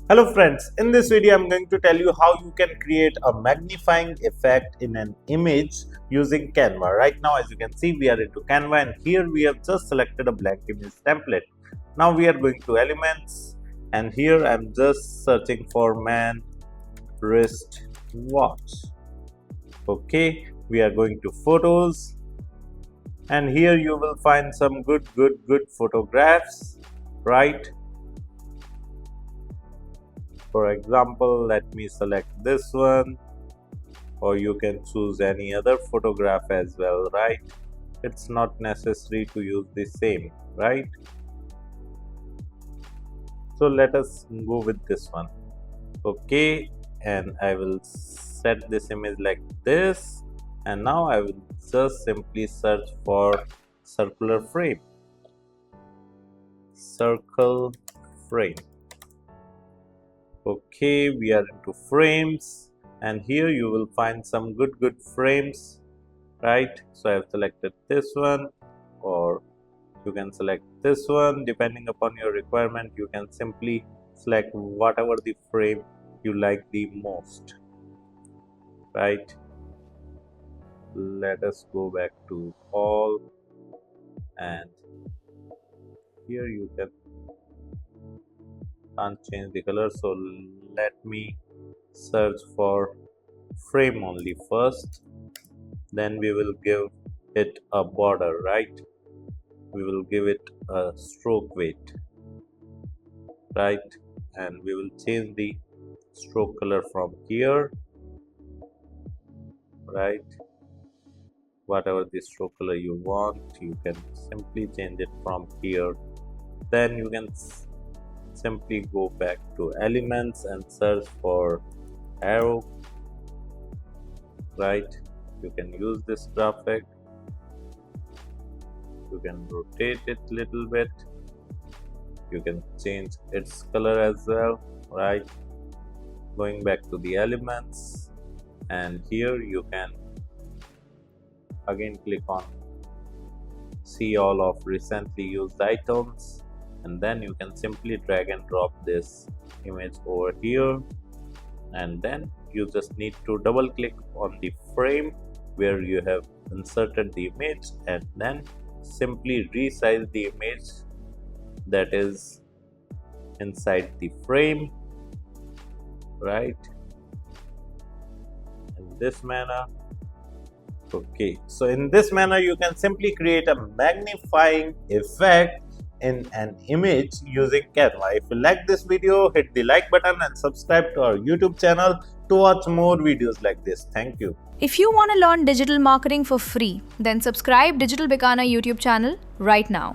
Hello friends, in this video I'm going to tell you how you can create a magnifying effect in an image using Canva. Right now, as you can see, we are into Canva and here we have just selected a blank image template. Now we are going to elements and here I'm just searching for man wrist watch. Okay, we are going to photos and here you will find some good photographs, right? For example, let me select this one, or you can choose any other photograph as well, right? It's not necessary to use the same, right? So let us go with this one. Okay, and I will set this image like this, and now I will just simply search for circular frame. Circle frame. Okay, we are into frames and here you will find some good frames, right? So I have selected this one, or you can select this one depending upon your requirement. You can simply select whatever the frame you like the most, right? Let us go back to all, and here you can't change the color, so let me search for frame only first, then we will give it a border, right? We will give it a stroke weight, right? And we will change the stroke color from here, right? Whatever the stroke color you want, you can simply change it from here. Then you can simply go back to elements and search for arrow, right? You can use this graphic, you can rotate it little bit, you can change its color as well, right? Going back to the elements, and here you can again click on see all of recently used items, and then you can simply drag and drop this image over here, and then you just need to double click on the frame where you have inserted the image and then simply resize the image that is inside the frame, right? In this manner. Okay, so in this manner you can simply create a magnifying effect in an image using Canva. If you like this video, hit the like button and subscribe to our YouTube channel to watch more videos like this. Thank you. If you want to learn digital marketing for free, then subscribe Digital Bikana YouTube channel right now.